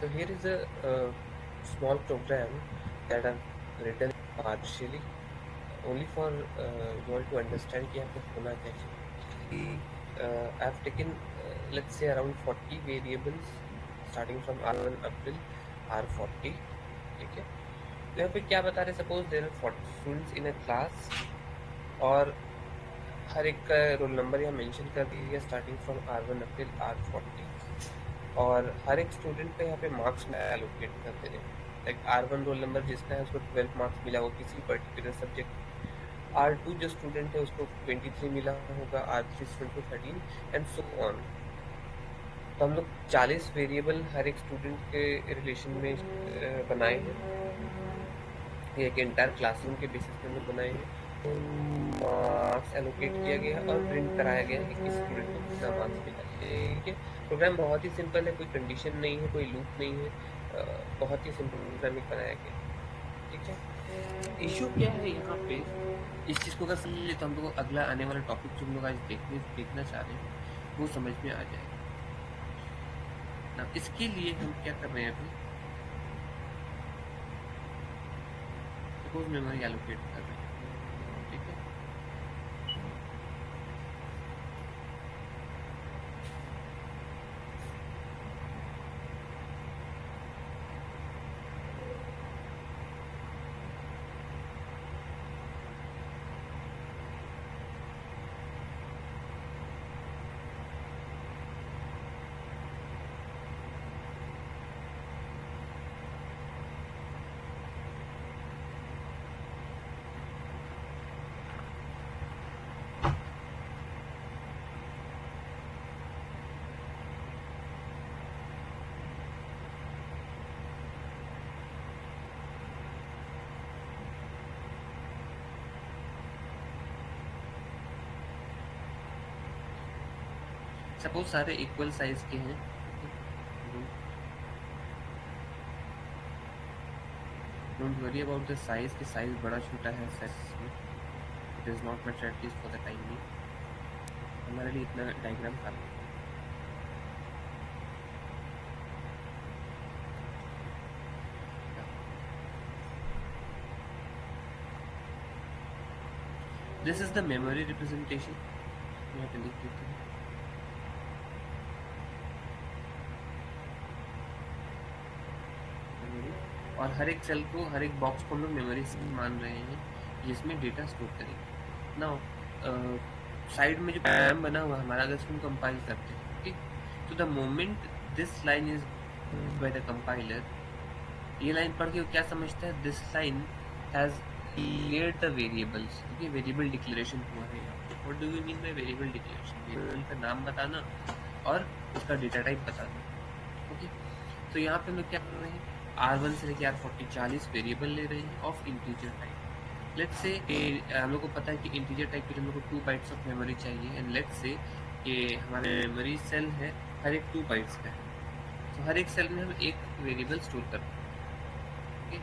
So here is a small program that I've written partially only for you all to understand कि यहाँ पे होना क्या चाहिए. I've taken let's say around 40 variables starting from R1 up till R40. ठीक है. तो यहाँ पे क्या बता रहे, suppose there are 40 students in a class और हर एक का रोल नंबर यहाँ मेंशन कर दिया starting from R1 up till R40 और हर एक स्टूडेंट पे यहाँ पे मार्क्स एलोकेट कर दे रहे हैं. लाइक R1 रोल नंबर जिसका है उसको 12 मार्क्स मिला होगा किसी पर्टिकुलर सब्जेक्ट. R2 जो स्टूडेंट है उसको 23 मिला होगा, R3 स्टूडेंट को 13 एंड सो ऑन. तो हम लोग 40 वेरिएबल हर एक स्टूडेंट के रिलेशन में बनाए हैं. ये एक एंटायर क्लासरूम के बेसिस पे हम लोग बनाए हैं. मार्क्स एलोकेट किया गया है और प्रिंट कराया गया है कि किस स्टूडेंट को कितना मार्क्स मिला है. ठीक है. प्रोग्राम बहुत ही सिंपल है, कोई कंडीशन नहीं है, कोई लूप नहीं है. बहुत ही सिंपल प्रोग्रामिंग बनाया गया है. ठीक है. इशू क्या है यहाँ पे, इस चीज़ को अगर समझ ले तो हम लोग अगला आने वाला टॉपिक जो हम लोग आज देखना चाह रहे हैं वो समझ में आ जाएगा ना. इसके लिए हम क्या कर रहे हैं अभी, सपोज मेमोरी एलोकेट कर रहे हैं. ठीक है. सपोज सारे इक्वल साइज के हैं. Don't worry about the size, कि साइज बड़ा छोटा है सेट्स में. It is not much at least for the time being. हमारे लिए इतना डायग्राम काफी है. This is the memory representation. यहाँ पे लिख देते हैं. और हर एक सेल को, हर एक बॉक्स को हम लोग मेमोरी मान रहे हैं जिसमें डेटा स्टोर करेंगे. नाउ साइड में जो प्रोग्राम बना हुआ हमारा, अगर इसको कंपाइल करते हैं, ठीक, तो the moment this line is by the compiler, ये लाइन पढ़ के क्या समझता है, this line has cleared the variables. ये वेरिएबल डिक्लेरेशन हुआ है यहाँ पे. What do you mean by variable declaration? Variable का नाम बताना और उसका डेटा टाइप बताना. ओके. तो यहाँ पे हम लोग क्या कर रहे हैं, R1 से लेकर R40 40 वेरिएबल ले रहे हैं of integer type. Let's say हम लोग को पता है कि इंटीजर टाइप के हम लोग को 2 बाइट्स ऑफ मेमोरी चाहिए. एंड लेट्स से कि हमारे मेमोरी सेल है हर एक 2 बाइट्स का है. तो हर एक सेल में हम एक वेरिएबल स्टोर करते हैं. Okay.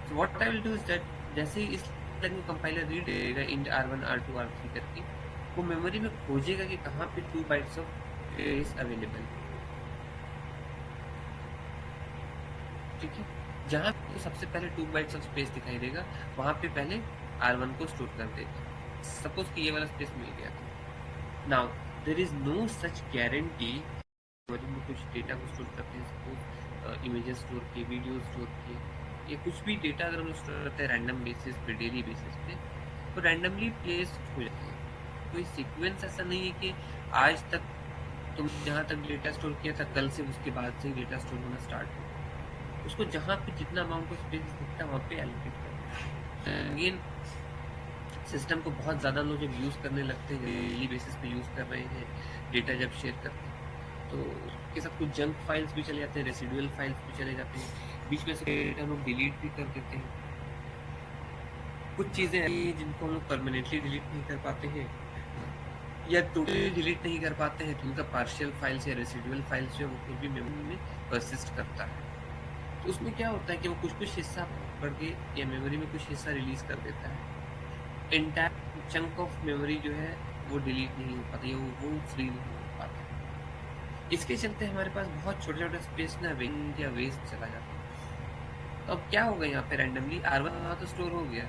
So what I will do is that, जैसे ही इस लाइन को कंपाइलर रीड करेगा इंट R1 R2 R3 करके, वो मेमोरी में खोजेगा कि कहाँ पे 2 बाइट्स ऑफ इज अवेलेबल. ठीक है. जहाँ पे सबसे पहले 2 बाइट्स ऑफ स्पेस दिखाई देगा वहाँ पे पहले R1 को स्टोर कर देगा. सपोज कि ये वाला स्पेस मिल गया था. Now there is no such guarantee. में कुछ डेटा को स्टोर करते हैं, सपोज इमेजेस स्टोर किए, वीडियो स्टोर किए, ये कुछ भी डेटा अगर हम लोग स्टोर करते हैं रैंडम बेसिस पे, डेली बेसिस पे, तो रैंडमली प्लेस हो जाता है. कोई सीक्वेंस ऐसा नहीं है कि आज तक तुम जहाँ तक डेटा स्टोर किया था कल से उसके बाद से डेटा स्टोर होना स्टार्ट हो. उसको जहाँ पे जितना अमाउंट ऑफ स्पेस दिखता है वहाँ पे एलोकेट करते हैं. अगेन सिस्टम को बहुत ज़्यादा लोग जब यूज़ करने लगते हैं, डेली बेसिस पे यूज़ कर रहे हैं, डेटा जब शेयर करते हैं, तो उसके साथ कुछ जंक फाइल्स भी चले जाते हैं, रेसिडुअल फाइल्स भी चले जाते हैं, बीच में से डेटा हम लोग डिलीट भी कर देते हैं. कुछ चीज़ें हैं जिनको हम लोग परमानेंटली डिलीट नहीं कर पाते हैं या टोटली डिलीट नहीं कर पाते हैं, तो उनका पार्शियल फाइल्स या रेसिडुअल फाइल्स जो है वो फिर भी मेमोरी में परसिस्ट करता है. तो उसमें क्या होता है कि वो कुछ हिस्सा पढ़ के या मेमोरी में कुछ हिस्सा रिलीज कर देता है. एंटायर चंक ऑफ मेमोरी जो है वो डिलीट नहीं हो पाती, वो फ्री नहीं हो पाता. इसके चलते हमारे पास बहुत छोटे छोटे स्पेस ना या वेस्ट चला जाता है। तो अब क्या होगा यहाँ पे रैंडमली R1 यहाँ तो स्टोर हो गया,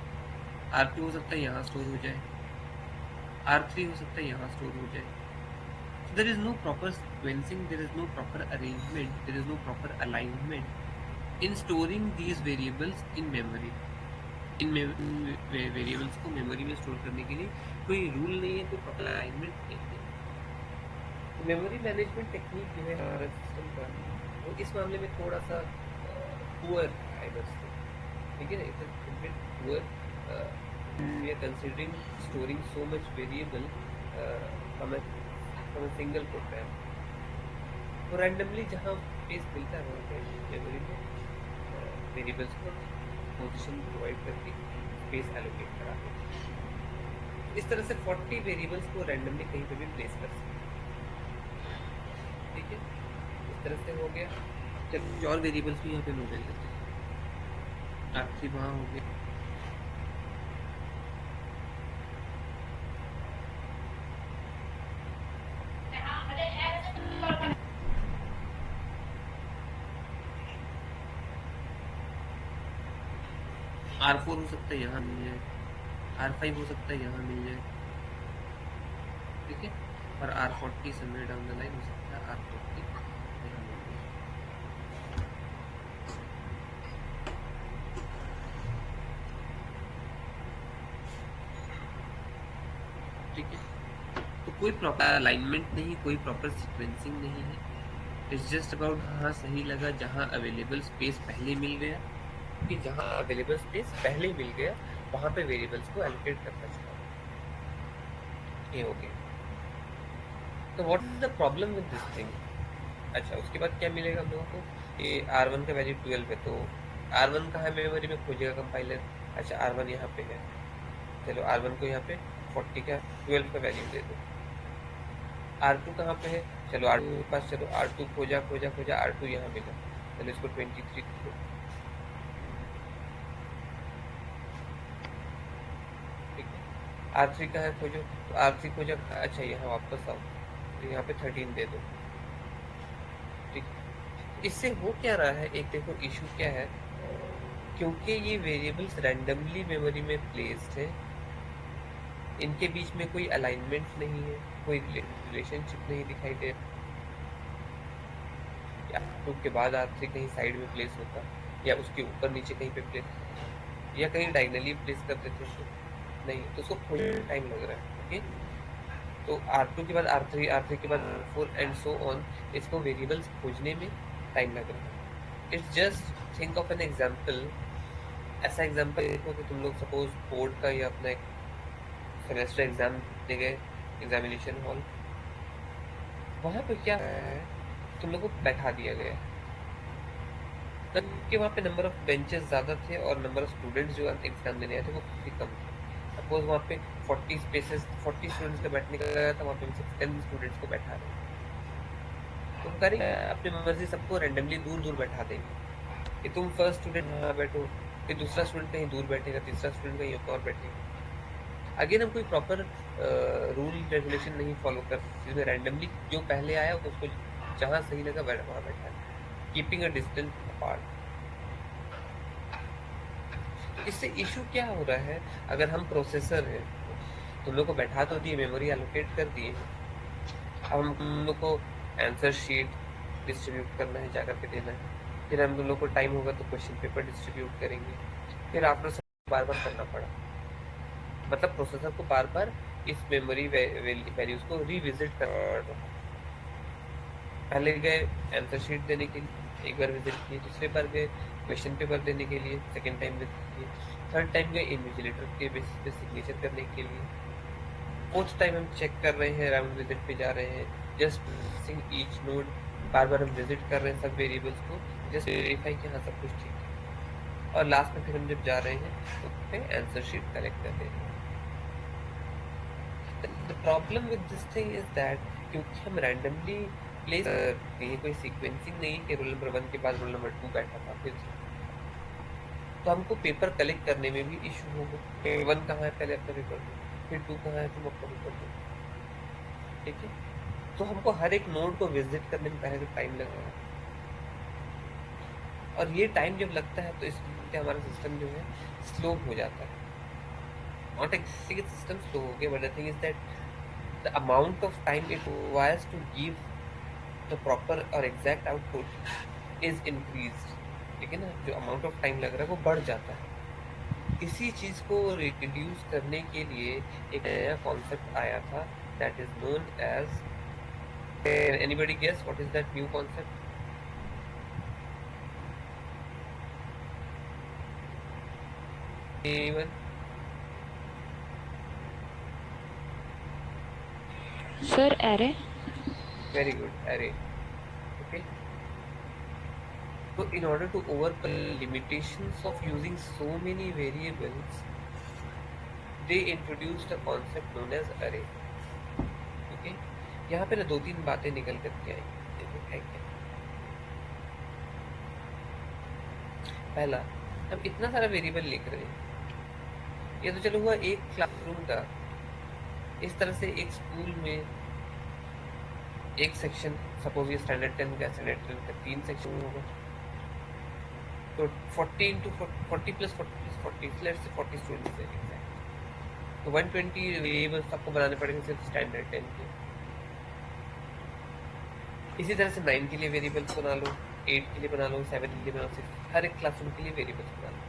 R2 हो सकता है यहाँ स्टोर हो जाए, R3 हो सकता है यहाँ स्टोर हो जाए। So there is no proper sequencing, there is no proper arrangement, there is no proper alignment in storing these variables in memory. In variables को मेमोरी में स्टोर करने के लिए कोई रूल नहीं है, कोई प्रॉपर अलाइनमेंट नहीं है। तो मेमोरी मैनेजमेंट टेक्निक जो है हमारा सिस्टम का, वो इस मामले में थोड़ा सा पुअर है बस, ठीक है ना, it's a bit poor. We are considering storing so much variable from a single program. तो रैंडमली जहाँ स्पेस मिलता है वहाँ पे मेमोरी में वेरिएबल्स को पोजीशन प्रोवाइड करके स्पेस एलोकेट करा देते। इस तरह से 40 वेरिएबल्स को रैंडमली कहीं पे भी प्लेस कर सकते हैं, ठीक है। इस तरह से हो गया। चलो और वेरिएबल्स भी यहाँ पे नोट कर लेते हैं। आखिरी वहाँ हो गया। R4 हो सकता है यहाँ मिल जाए, R5 हो सकता है यहाँ मिल जाए, ठीक है, और R40 somewhere down the line हो सकता है R40 यहाँ मिल जाए। ठीक है, तो कोई प्रॉपर अलाइनमेंट नहीं, कोई प्रॉपर सीक्वेंसिंग नहीं है। इट्स जस्ट अबाउट हाँ सही लगा जहाँ अवेलेबल स्पेस पहले मिल गया, कि जहाँ अवेलेबल स्पेस पहले मिल गया वहाँ पे वेरिएबल्स को एलोकेट करना चाहिए। ये हो गया। तो what is the problem with this thing? अच्छा, उसके बाद क्या मिलेगा हम लोगों को? ये R1 का वैल्यू 12 है, तो R1 कहाँ है मेमोरी में खोजेगा कंपाइलर? अच्छा, R1 यहाँ पे है, चलो R1 को यहाँ पे 40 का 12 का वैल्यू दे दो। R2 कहाँ पे है? चलो R2 के पास, चलो R2 खोजा खोजा खोजा, R2 यहाँ मिला, चलो इसको 23 दो। ठीक है, R3 कहाँ है खोजो, तो R3 खोजा, अच्छा यहाँ वापस आओ, तो यहाँ पे 13 दे दो। ठीक, इससे हो क्या रहा है, एक देखो इशू क्या है, क्योंकि ये वेरिएबल्स रैंडमली मेमोरी में प्लेस्ड है, इनके बीच में कोई अलाइनमेंट नहीं है, कोई रिलेशनशिप नहीं दिखाई दे रहा। R2 के बाद R3 कहीं साइड में प्लेस होता, या उसके ऊपर नीचे कहीं पे प्लेस, या कहीं डायगनली प्लेस कर देते उसको, नहीं, तो उसको खोजने में टाइम लग रहा है। ओके, तो R2 के बाद R3, R3 के बाद R4 एंड सो ऑन, इसको वेरिएबल्स खोजने में टाइम लग रहा है। It's just think of an example. ऐसा एग्जाम्पल देखो कि तुम लोग सपोज बोर्ड का या अपना एक सेमेस्टर एग्जाम दे गए एग्जामिनेशन हॉल, वहाँ पे क्या है, तुम लोग को बैठा दिया गया, तब कि वहाँ पे नंबर ऑफ बेंचेस ज़्यादा थे और नंबर ऑफ स्टूडेंट्स जो एग्जाम देने आए थे वो काफ़ी कम थे। सपोज वहाँ पे 40 स्पेसेस, 40 स्टूडेंट्स का बैठने का लगा था, वहाँ पे 10 स्टूडेंट्स को बैठा रहे, तो हम करेंगे अपनी मर्जी सबको रैंडमली दूर दूर बैठा देंगे कि तुम फर्स्ट स्टूडेंट यहाँ बैठो, फिर दूसरा स्टूडेंट कहीं दूर बैठेगा, तीसरा स्टूडेंट कहीं और बैठेगा। अगेन हम कोई प्रॉपर रूल रेगुलेशन नहीं फॉलो कर, जिसमें रैंडमली जो पहले आया उसको जहाँ सही लगा वहाँ बैठा, कीपिंग अ डिस्टेंस अपार्ट। इससे इशू क्या हो रहा है, अगर हम प्रोसेसर हैं, तुम लोग को बैठा तो दिए, मेमोरी एलोकेट कर दिए, अब हम तुम लोग को आंसर शीट डिस्ट्रीब्यूट करना है, जा करके देना है, फिर हम तुम लोग को टाइम होगा तो क्वेश्चन पेपर डिस्ट्रीब्यूट करेंगे, फिर आफ्टर सब बार बार करना पड़ा, मतलब प्रोसेसर को बार बार इस मेमोरी वैल्यूज को रिविजिट करना पड़ रहा। पहले गए आंसर शीट देने के लिए, एक बार विजिट किए, दूसरे बार गए क्वेश्चन पेपर देने के लिए, सेकेंड टाइम विजिट किए, थर्ड टाइम गए इन्विजिलेटर के बेसिस पे सिग्नेचर करने के लिए, फोर्थ टाइम हम चेक कर रहे हैं, राउंड विजिट पे जा रहे हैं, जस्ट ईच नोड, बार बार हम विजिट कर रहे हैं सब वेरिएबल्स को, जस्ट वेरीफाई कि हाँ सब कुछ ठीक है, और लास्ट में फिर हम जब जा रहे हैं तो फिर आंसर शीट कलेक्ट कर रहे हैं। The problem with this thing is that क्योंकि हम रैंडमली प्लेस करते हैं, कोई सीक्वेंसिंग नहीं कि रोल नंबर 1 के बाद रोल नंबर 2 बैठा था, फिर तो हमको पेपर कलेक्ट करने में भी इशू होगा। 1 कहाँ है, पहले अपना पेपर दो, फिर 2 कहाँ है, तुम अपना पेपर दो, ठीक है। तो हमको हर एक नोड को विजिट करने में पहले तो टाइम लग रहा है, और ये टाइम जब लगता है तो इसलिए हमारा सिस्टम जो है स्लो हो जाता है। नॉट एक्सिंग सिस्टम स्लो हो गया, but the thing is that the amount of time it requires to give the proper और एग्जैक्ट आउटपुट इज इंक्रीज। ठीक है ना, जो अमाउंट ऑफ टाइम लग रहा है वो बढ़ जाता है। इसी चीज को रिड्यूस करने के लिए एक नया कॉन्सेप्ट आया था, that is known as, anybody guess what is that new concept? Anyone? Sir array. Very good, array. Okay, so in order to overcome limitations of using so many variables, they introduced a concept known as array। Okay, यहाँ पे ना दो तीन बातें निकल करके आई, देखो है क्या। पहला, हम इतना सारा वेरिएबल लिख रहे हैं, ये तो चलो हुआ एक क्लासरूम का। इस तरह से एक स्कूल में एक सेक्शन, सपोज ये स्टैंडर्ड 10 का, स्टैंडर्ड 10 का 3 सेक्शन होगा, तो 40 into 40 plus 40 plus 40, let's say 40 students है एग्जैक्ट, तो 120 वेरिएबल्स आपको बनाने पड़ेंगे सिर्फ स्टैंडर्ड 10 के। इसी तरह से 9 के लिए वेरिएबल्स बना लो, 8 के लिए बना लो, 7 के लिए बना लो, 6, हर एक क्लासरूम के लिए वेरिएबल्स बना लो।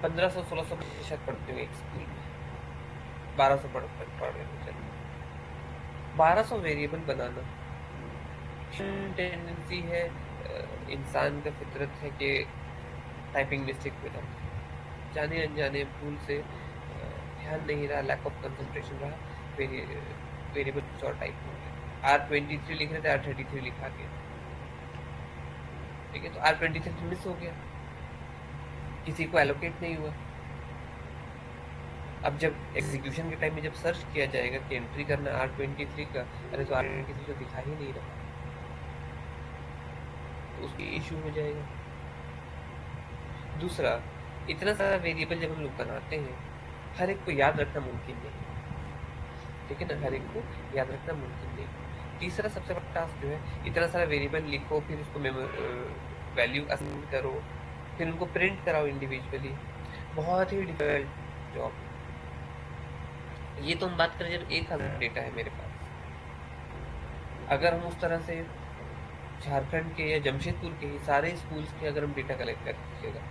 1500-1600 शायद पढ़ते हो एक स्कूल में, 1200 पढ़ रहे हो, चलिए 1200 वेरिएबल बनाना। टेंडेंसी है, इंसान का फितरत है कि टाइपिंग मिस्टेक हो जाती है, जाने अनजाने भूल से, ध्यान नहीं रहा, लैक ऑफ कंसंट्रेशन रहा, वेरिएबल कुछ और टाइप हो गया। R23 लिख रहे थे, R33 लिखा गया। ठीक है, तो R23 मिस हो गया, किसी को एलोकेट नहीं हुआ। अब जब एग्जीक्यूशन के टाइम में जब सर्च किया जाएगा कि एंट्री करना R23 का, अरे तो R23 तो दिखा ही नहीं रहा, तो उसकी इशू हो जाएगा। दूसरा, इतना सारा वेरिएबल जब हम लोग बनाते हैं, हर एक को याद रखना मुमकिन नहीं, ठीक है ना, हर एक को याद रखना मुमकिन नहीं। तीसरा सबसे बड़ा टास्क जो है, इतना सारा वेरिएबल लिखो, फिर उसको वैल्यू असाइन करो, फिर उनको प्रिंट कराओ इंडिविजुअली, बहुत ही डिफिकल्ट जॉब। ये तो हम बात करें जब 1000 डेटा है मेरे पास, अगर हम उस तरह से झारखंड के या जमशेदपुर के ही सारे स्कूल्स के अगर हम डेटा कलेक्ट करेगा,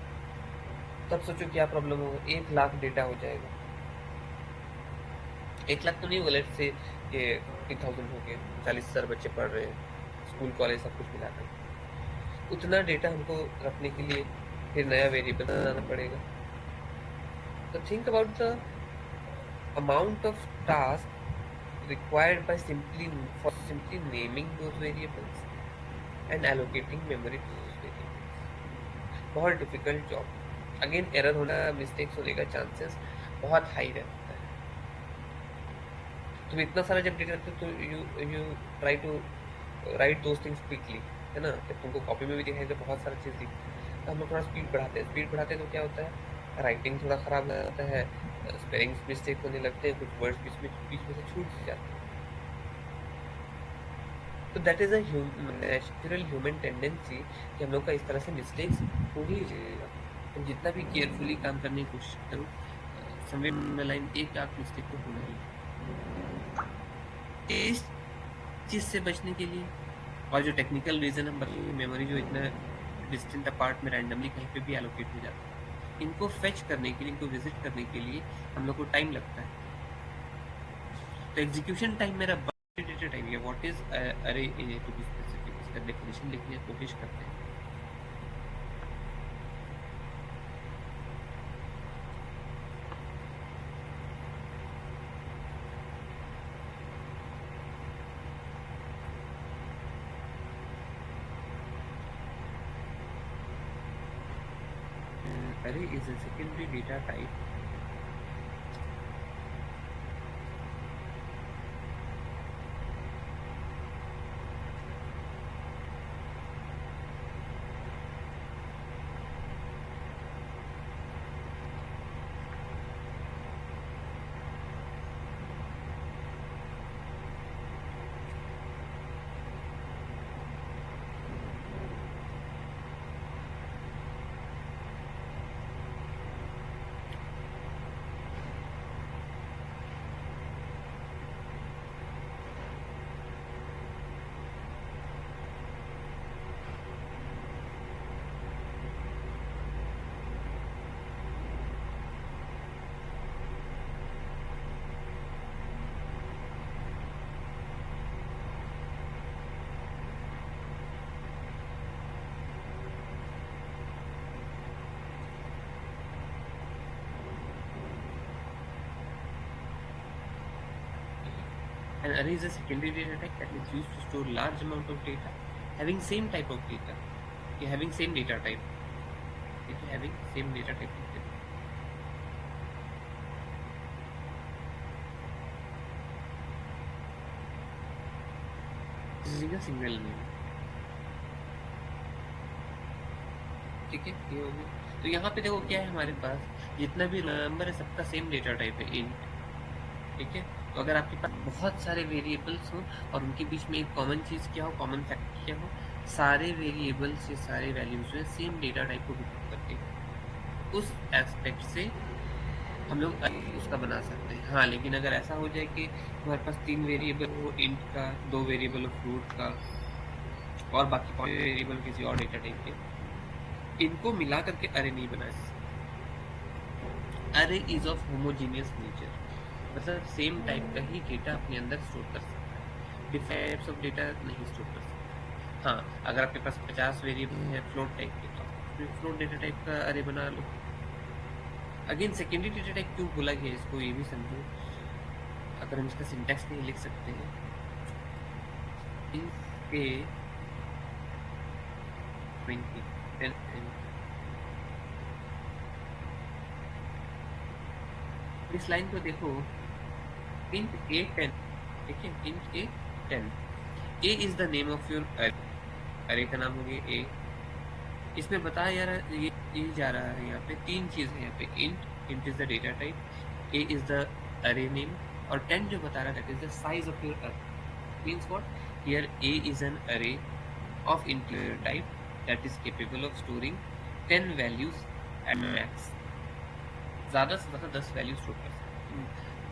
तब सोचो क्या प्रॉब्लम होगा। 1 लाख डेटा हो जाएगा, 1 लाख तो नहीं होगा, लेट से ये 50,000 हो गए, 40,000 बच्चे पढ़ रहे हैं, स्कूल कॉलेज सब कुछ मिलाकर। उतना डेटा हमको रखने के लिए फिर नया वेरिएबल बनाना पड़ेगा। तो think about the amount of task required by simply naming those variables and allocating memory to those variables। बहुत डिफिकल्ट जॉब। अगेन एरर होना, मिस्टेक्स होने का चांसेस बहुत हाई रहता है। तुम इतना सारा जब डेटा रखते हो तो you try to write those things quickly, है ना। जब तुमको कॉपी में भी दिखाई तो बहुत सारा चीज़ दिखती है, तो हम लोग थोड़ा स्पीड बढ़ाते हैं तो क्या होता है, राइटिंग थोड़ा ख़राब हो जाता है, स्पेलिंग्स मिस्टेक होने लगते हैं, कुछ वर्ड्स बीच में से छूट जाते हैं। तो that is a natural human tendency कि हम लोग का इस तरह से मिस्टेक्स हो ही जाएगा। तो जितना भी केयरफुली काम करने की कोशिश करो, समवेयर लाइन एक आध मिस्टेक तो होना ही। इस चीज़ से बचने के लिए, और जो टेक्निकल रीज़न हम बताएंगे, मेमोरी जो इतना डिस्टेंट अपार्ट में रैंडमली कहीं पे भी एलोकेट हो जाता है, इनको फेच करने के लिए, इनको विजिट करने के लिए हम लोग को टाइम लगता है। तो एग्जीक्यूशन टाइम मेरा डेटा टाइम है। व्हाट इज अरे टू बी स्पेसिफिक, इसका डेफिनेशन लिखने की कोशिश करते हैं। Array is a secondary data type An array is a secondary data type that is used to store large amount of data having same type of data, having same data type, having same data type. Using a single name, ठीक है, ये हो गया। तो यहाँ पे देखो क्या है, हमारे पास जितना भी नंबर है सबका सेम डेटा टाइप है, इंट, ठीक है। तो अगर आपके पास बहुत सारे वेरिएबल्स हो और उनके बीच में एक कॉमन चीज़ क्या हो, कॉमन फैक्टर क्या हो, सारे वेरिएबल्स, ये सारे वैल्यूज जो है सेम डेटा टाइप को बिलोंग करते हैं, उस एस्पेक्ट से हम लोग उसका बना सकते हैं। हाँ, लेकिन अगर ऐसा हो जाए कि तुम्हारे पास 3 वेरिएबल हो इंट का, 2 वेरिएबल हो फ्रूट का और बाकी 5 वेरिएबल किसी और डेटा टाइप के, इनको मिला करके अरे नहीं बना सकते। अरे इज ऑफ होमोजीनियस नेचर, मतलब सेम टाइप का ही डेटा अपने अंदर स्टोर कर सकता है, डिफरेंट टाइप्स ऑफ डेटा नहीं स्टोर कर सकता। हाँ, अगर आपके पास 50 वेरिएबल है फ्लोट टाइप के, तो फ्लोट डेटा टाइप का अरे बना लो। अगेन सेकेंडरी डेटा टाइप क्यों बोला गया इसको, ये भी समझो। अगर हम इसका सिंटैक्स नहीं लिख सकते हैं, इन ए 20 इस लाइन को देखो, int a 10, ठीक है, int a 10, a is the name of your अरे का नाम हो गया a। इसमें बताया जा रहा है, ये जा रहा है यहाँ पे 3 चीज है यहाँ पे, int is the data type, a is the array name, और 10 जो बता रहा है that is the size of your array. Means what, here a is an array of integer type that is capable of storing 10 values at max। ज़्यादा से ज़्यादा 10 value store कर सकते,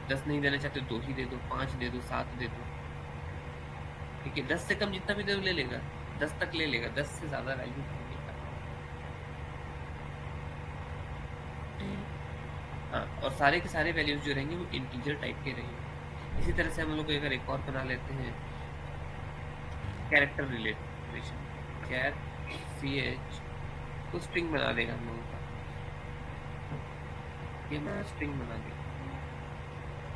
10 नहीं देना चाहते 2 ही दे दो, 5 दे दो, 7 दे दो, ठीक है। 10 से कम जितना भी दे ले लेगा, 10 तक ले लेगा, 10 से ज़्यादा वैल्यू नहीं लेगा। हाँ, और सारे के सारे वैल्यूज जो रहेंगे वो इंटीजर टाइप के रहेंगे। इसी तरह से हम लोग अगर एक और बना लेते हैं, कैरेक्टर रिलेशन, कैर ch तो स्ट्रिंग बना देगा हम लोगों का, ये हमारा स्ट्रिंग बना देगा।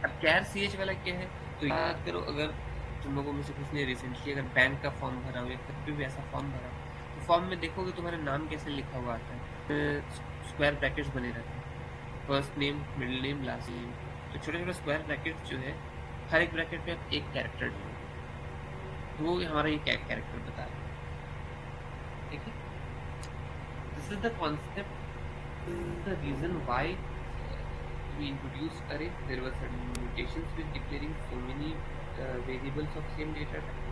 अब कैर ch वाला क्या है, तो याद करो, अगर तुम लोगों में से कुछ ने रिसेंटली अगर बैंक का फॉर्म भरा हो या कभी भी ऐसा फॉर्म भरा, तो फॉर्म में देखोगे तुम्हारा नाम कैसे लिखा हुआ आता है, स्क्वायर ब्रैकेट्स बने रहते हैं, first name, middle name, last name. तो छोटे छोटे स्क्वायर ब्रैकेट्स जो है, हर एक ब्रैकेट में आप एक कैरेक्टर जोड़ोगे, तो वो हमारा ये कैरेक्टर बता रहा है, ठीक है। This is the concept, the reason why we introduced array. There were certain limitations with declaring so many variables of same data type,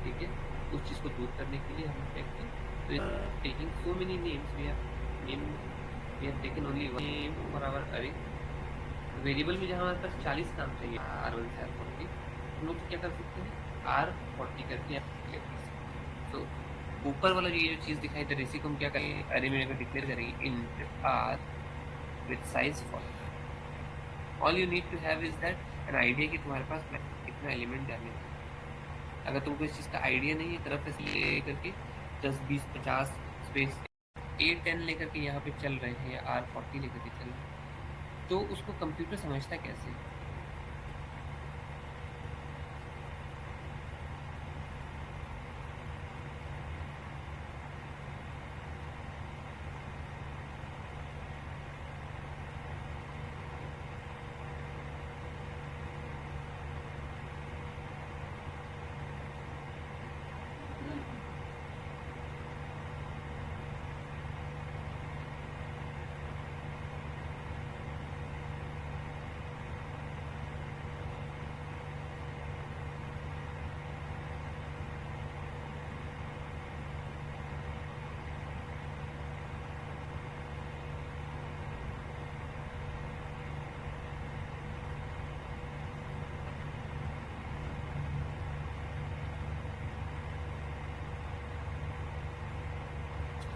ठीक है। उस चीज़ को दूर करने के लिए हम क्या किए, तो taking so many names, we have taken only one name for our array। Variable में जहाँ हमारे पास 40 नाम चाहिए, R1 से R40, हम लोग क्या कर सकते हैं, R40 करके तो ऊपर वाला ये जो चीज़ दिखाई दे रही है, इसी को हम क्या करेंगे, अरे में अगर डिक्लेयर करेंगे int r with size 40। All you need to have is that an idea कि तुम्हारे पास कितना एलिमेंट जाने है। अगर तुमको इस चीज़ का आइडिया नहीं है, तरफ से ले करके 10 20 50 स्पेस A10 लेकर के यहाँ पे चल रहे हैं या R40 लेकर के चल रहे हैं, तो उसको कंप्यूटर समझता कैसे है?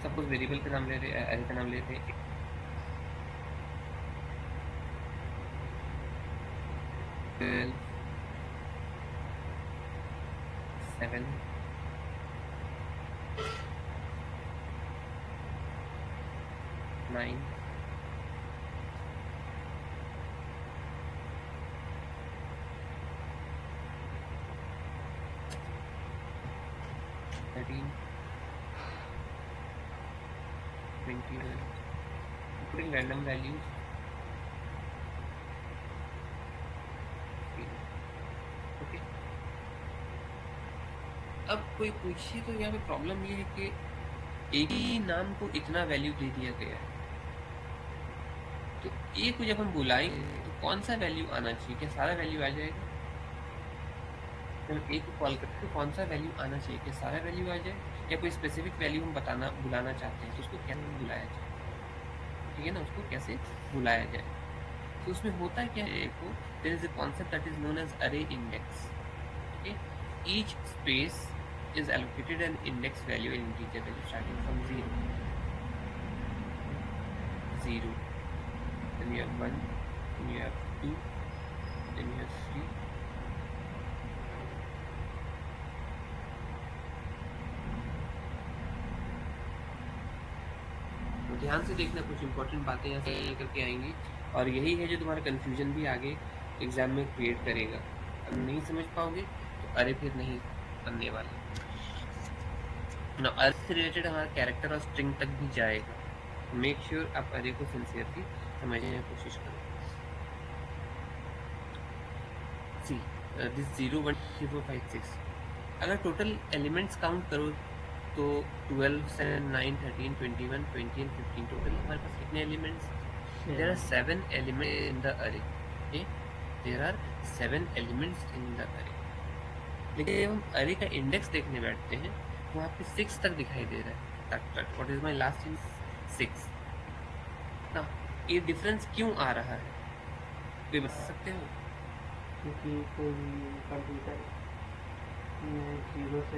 सपोज वेरिएबल का नाम ले रहे, अरे का नाम ले रहे, 7 9 10 13, 21, putting random values. ओके, अब कोई पूछे तो यहाँ पे प्रॉब्लम ये है कि एक ही नाम को इतना वैल्यू दे दिया गया है, तो ए को जब हम बुलाएंगे तो कौन सा वैल्यू आना चाहिए? क्या सारा वैल्यू आ जाएगा? जब ए को कॉल करते तो कौन सा वैल्यू आना चाहिए? क्या सारा वैल्यू आ जाए, या कोई स्पेसिफिक वैल्यू हम बुलाना चाहते हैं तो उसको कैसे बुलाया जाए? ठीक है ना, उसको कैसे बुलाया जाए? तो उसमें होता क्या है, को there is a concept that is known as array index. Okay, each space is allocated an index value in integer value starting from 0, then you have 1, then you have 2, then you have 3. तो ध्यान से देखना, कुछ important बातें यहाँ से करके आएंगी, और यही है जो तुम्हारा कंफ्यूजन भी आगे एग्जाम में क्रिएट करेगा. अगर नहीं समझ पाओगे तो अरे फिर नहीं बनने वाला. ना अरे से रिलेटेड हमारा कैरेक्टर और स्ट्रिंग तक भी जाएगा. मेक श्योर आप अरे को सिंसियरली समझने की कोशिश करो. सी दिस 0, 1, 2, 3, 4, 5, 6, अगर टोटल एलिमेंट्स काउंट करो तो 12, 7, 9, 13, 21, 20 and 15 टोटल हमारे पास कितने elements? There are 7 elements in the array. Okay, there are 7 elements in the array. लेकिन जब हम अरे का इंडेक्स देखने बैठते हैं तो वहाँ पे 6 तक दिखाई दे रहा है. तक what is my last in 6 ना. ये डिफरेंस क्यों आ रहा है, कोई बता सकते हो? क्योंकि कोई कंप्यूटर में 0 से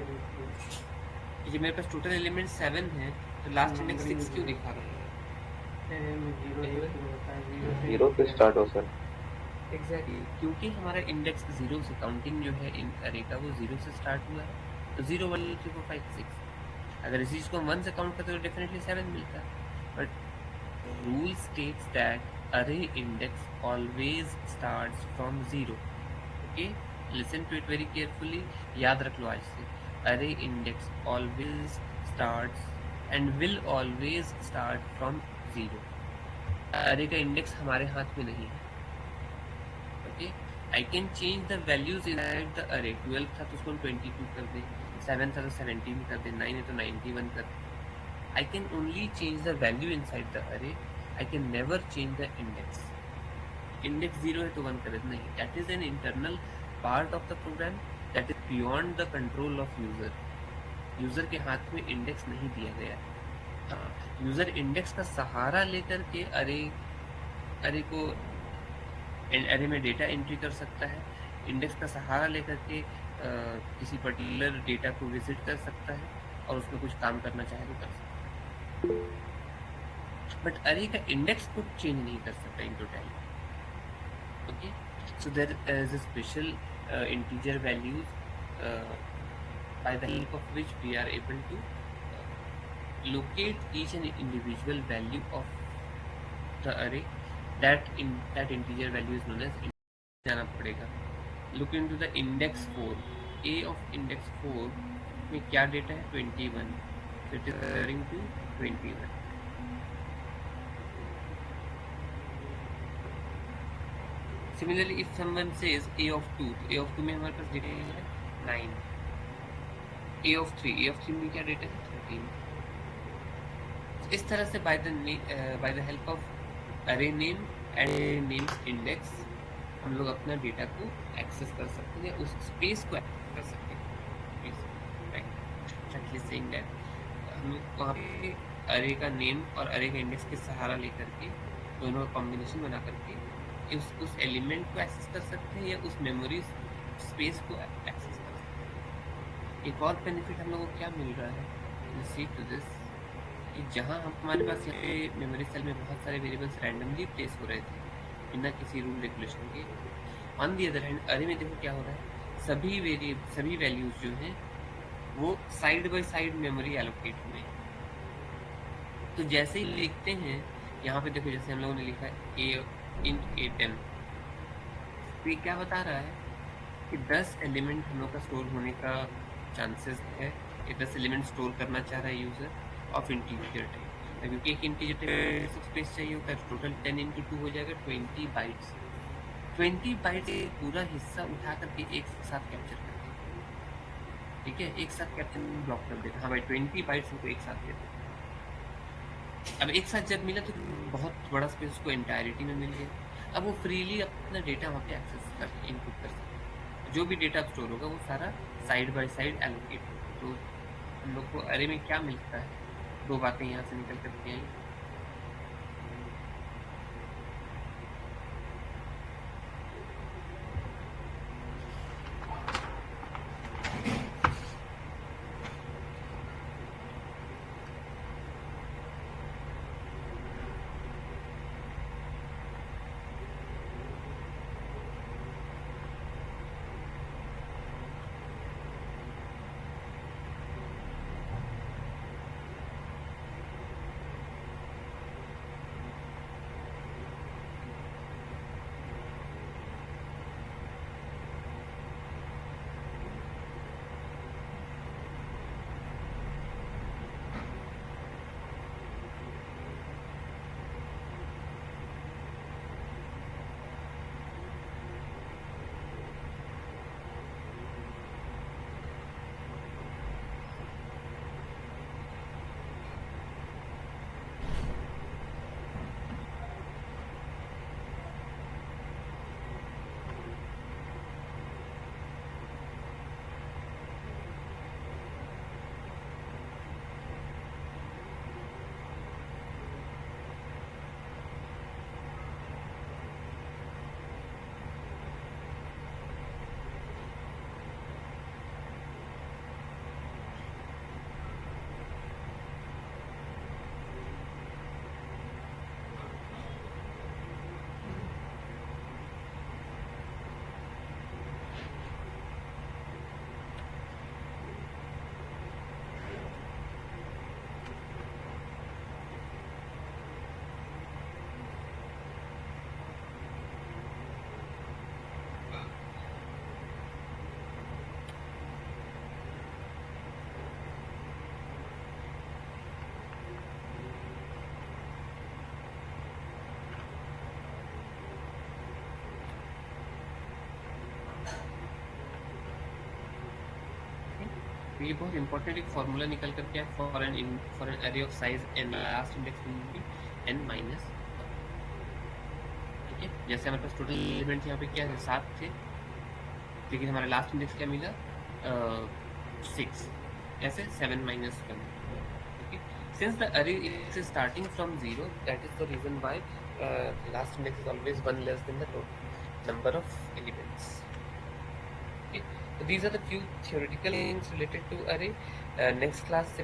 ये मेरे पास टोटल एलिमेंट 7 है तो लास्ट इंडेक्स 6 क्यों दिखा रहा है? 0 से स्टार्ट हो सर. एग्जैक्टली, क्योंकि हमारा इंडेक्स 0 से, काउंटिंग जो है इन अरे का वो 0 से स्टार्ट हुआ है. तो 0, 1, 2, 3, 4, 5, 6, अगर इस चीज़ को हम 1 से काउंट करते तो डेफिनेटली 7 मिलता है. But rule states that array index always starts from 0. Okay, listen to it very carefully, याद रख लो आज से. Array index always starts and will always start from 0. Array का इंडेक्स हमारे हाथ में नहीं है. Okay, I can change the values inside the array. 12 था तो उसको 22 कर दें, 7 था तो 17 कर दें, 9 है तो 91 कर दें. I can only change the value inside the array, I can never change the index. Index 0 है तो 1 कर दें, नहीं. That is an internal part of the program that is beyond the control of user. User के हाथ में index नहीं दिया गया है. हाँ, यूजर इंडेक्स का सहारा लेकर के अरे को अरे में डेटा एंट्री कर सकता है. इंडेक्स का सहारा लेकर के किसी पर्टिकुलर डेटा को विजिट कर सकता है और उसमें कुछ काम करना चाहे तो कर सकता है. बट अरे का इंडेक्स को चेंज नहीं कर सकता in totality. Okay, so there is a special integer values by the help of which we are able to locate each and individual value of the array. that integer value is known as जाना पड़ेगा. Look into the index 4. A of index 4 में क्या data है? 21. So it is referring to 21. Similarly, if someone says A of 2, तो A of 2 में हमारे पास data है 9. A of 3 में क्या डेटा है? 13. इस तरह से by the help of array name and names index हम लोग अपना डेटा को एक्सेस कर सकते हैं, उस स्पेस को एक्सेस कर सकते हैं. saying that हम वहाँ पे अरे का नेम और अरे का इंडेक्स के सहारा लेकर के दोनों का कॉम्बिनेशन बना करके उस एलिमेंट को एक्सेस कर सकते हैं या उस मेमोरी स्पेस को एक्सेस कर सकते हैं. एक और बेनिफिट हम लोगों को क्या मिल रहा है, सी टू दिस, कि जहाँ हमारे पास यहाँ पे मेमोरी सेल में बहुत सारे वेरिएबल्स रैंडमली प्लेस हो रहे थे बिना किसी रूल रेगुलेशन के. ऑन दी अदर हैंड अरे में देखो क्या हो रहा है, सभी वैल्यूज जो हैं वो side by side memory allocate हुए हैं. तो जैसे ही लिखते हैं यहाँ पे देखो, जैसे हम लोगों ने लिखा है A10, तो ये क्या बता रहा है कि 10 एलिमेंट हम लोग का स्टोर होने का चांसेस है ये 10 एलिमेंट स्टोर करना चाह रहा है यूजर ऑफ इंटीजर टाइप, क्योंकि एक इंटीजर टाइप स्पेस चाहिए होता है, टोटल 10 इंटू 2 हो जाएगा 20 बाइट्स। 20 बाइट्स पूरा हिस्सा उठा करके एक साथ कैप्चर कर देगा, ठीक है, एक साथ कैप्चर ब्लॉक कर देगा। हाँ भाई 20 बाइट्स हमको एक साथ दे देगा। अब एक साथ जब मिला तो बहुत बड़ा स्पेस उसको एंटायरिटी में मिल गया। अब वो फ्रीली अपना डेटा वहाँ पे एक्सेस कर इनपुट कर सकता है, जो भी डेटा स्टोर होगा वो सारा साइड बाय साइड एलोकेट होगा। तो हम लोग को अरे में क्या मिलता है, दो बातें यहाँ से निकल करके आई। तो ये बहुत इंपॉर्टेंट एक फॉर्मूला निकल करके है for an array of size N, last index will be N minus, ठीक है। जैसे हमारे पास टोटल एलिमेंट यहाँ पे क्या है 7 थे, लेकिन हमारा लास्ट इंडेक्स क्या मिला 6, ऐसे 7 minus 1, okay. Since the array is starting from 0, that is the reason why last index is always 1 less than the total number of elements. Okay. So these are the few theoretical things related to array. Next class